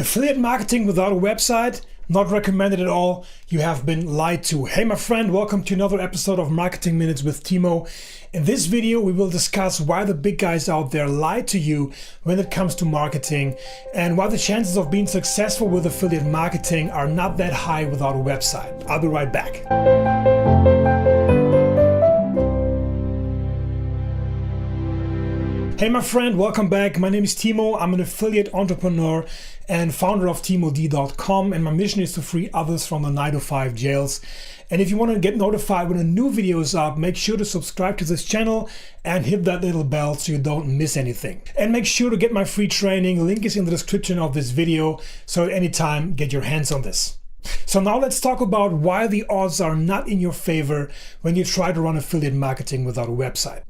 Affiliate marketing without a website? Not recommended at all. You have been lied to. Hey my friend, welcome to another episode of Marketing Minutes with Timo. In this video we will discuss why the big guys out there lie to you when it comes to marketing and why the chances of being successful with affiliate marketing are not that high without a website. I'll be right back. Hey my friend, welcome back. My name is Timo. I'm an affiliate entrepreneur and founder of timodeeCOM, and my mission is to free others from the 9-to-5 jails. And if you want to get notified when a new video is up, make sure to subscribe to this channel and hit that little bell so you don't miss anything. And make sure to get my free training. Link is in the description of this video, so at any time get your hands on this. So now let's talk about why the odds are not in your favor when you try to run affiliate marketing without a website.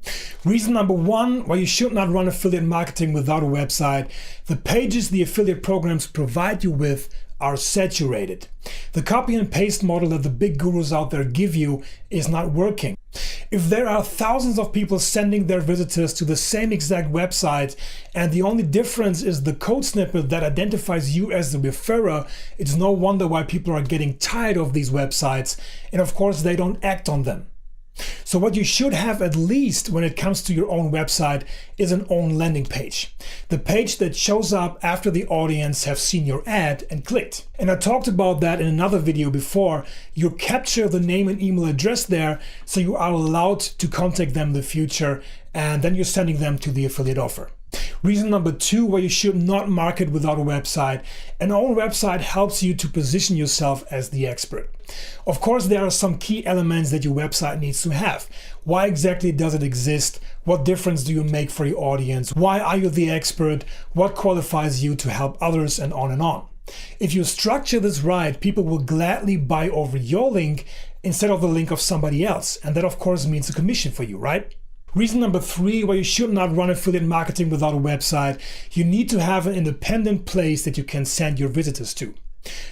Reason number one why you should not run affiliate marketing without a website: the pages the affiliate programs provide you with are saturated. The copy and paste model that the big gurus out there give you is not working. If there are thousands of people sending their visitors to the same exact website and the only difference is the code snippet that identifies you as the referrer, it's no wonder why people are getting tired of these websites, and of course they don't act on them. So what you should have, at least when it comes to your own website, is an own landing page. The page that shows up after the audience have seen your ad and clicked. And I talked about that in another video before. You capture the name and email address there so you are allowed to contact them in the future, and then you're sending them to the affiliate offer. Reason number two why you should not market without a website: an own website helps you to position yourself as the expert. Of course, there are some key elements that your website needs to have. Why exactly does it exist? What difference do you make for your audience? Why are you the expert? What qualifies you to help others, and on and on. If you structure this right, people will gladly buy over your link instead of the link of somebody else. And that of course means a commission for you, right? Reason number three why you should not run affiliate marketing without a website: you need to have an independent place that you can send your visitors to.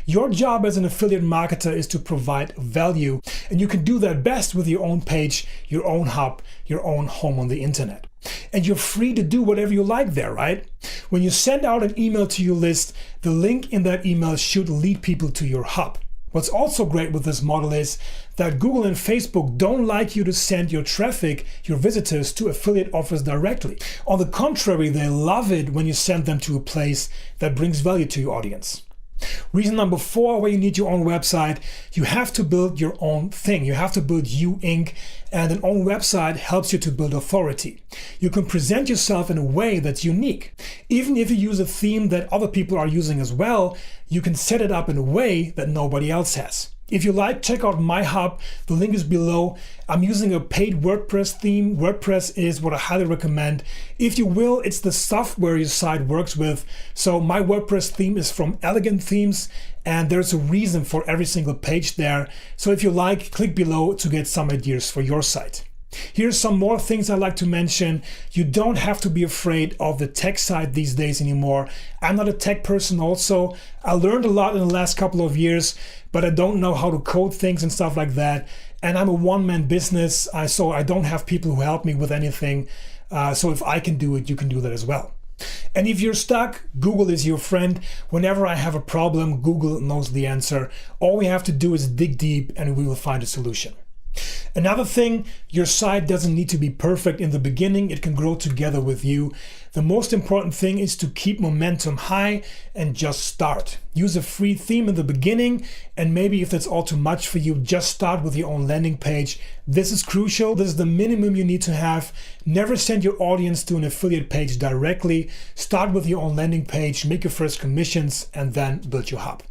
Your job as an affiliate marketer is to provide value, and you can do that best with your own page, your own hub, your own home on the internet. And you're free to do whatever you like there, right? When you send out an email to your list, the link in that email should lead people to your hub. What's also great with this model is that Google and Facebook don't like you to send your traffic, your visitors, to affiliate offers directly. On the contrary, they love it when you send them to a place that brings value to your audience. Reason number four why you need your own website: you have to build your own thing. You have to build you Inc. And an own website helps you to build authority. You can present yourself in a way that's unique. Even if you use a theme that other people are using as well, you can set it up in a way that nobody else has. If you like, check out my hub. The link is below. I'm using a paid WordPress theme. WordPress is what I highly recommend. If you will, it's the software your site works with. So my WordPress theme is from Elegant Themes, and there's a reason for every single page there. So if you like, click below to get some ideas for your site. Here's some more things I'd like to mention. You don't have to be afraid of the tech side these days anymore. I'm not a tech person also. I learned a lot in the last couple of years, but I don't know how to code things and stuff like that. And I'm a one-man business, so I don't have people who help me with anything. So if I can do it, you can do that as well. And if you're stuck, Google is your friend. Whenever I have a problem, Google knows the answer. All we have to do is dig deep and we will find a solution. Another thing, your site doesn't need to be perfect in the beginning. It can grow together with you. The most important thing is to keep momentum high and just start. Use a free theme in the beginning, and maybe if that's all too much for you, just start with your own landing page. This is crucial. This is the minimum you need to have. Never send your audience to an affiliate page directly. Start with your own landing page, make your first commissions, and then build your hub.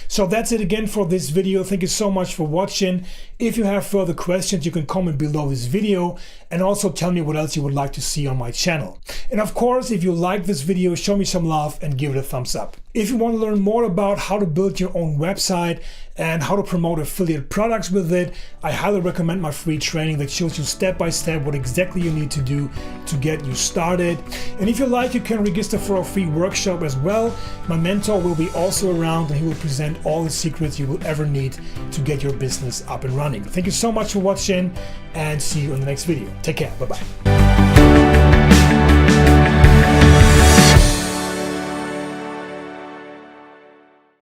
So that's it again for this video. Thank you so much for watching. If you have further questions, you can comment below this video and also tell me what else you would like to see on my channel. And of course, if you like this video, show me some love and give it a thumbs up. If you want to learn more about how to build your own website and how to promote affiliate products with it, I highly recommend my free training that shows you step by step what exactly you need to do to get you started. And if you like, you can register for a free workshop as well. My mentor will be also around, and he will present all the secrets you will ever need to get your business up and running. Thank you so much for watching, and see you in the next video. Take care. Bye-bye.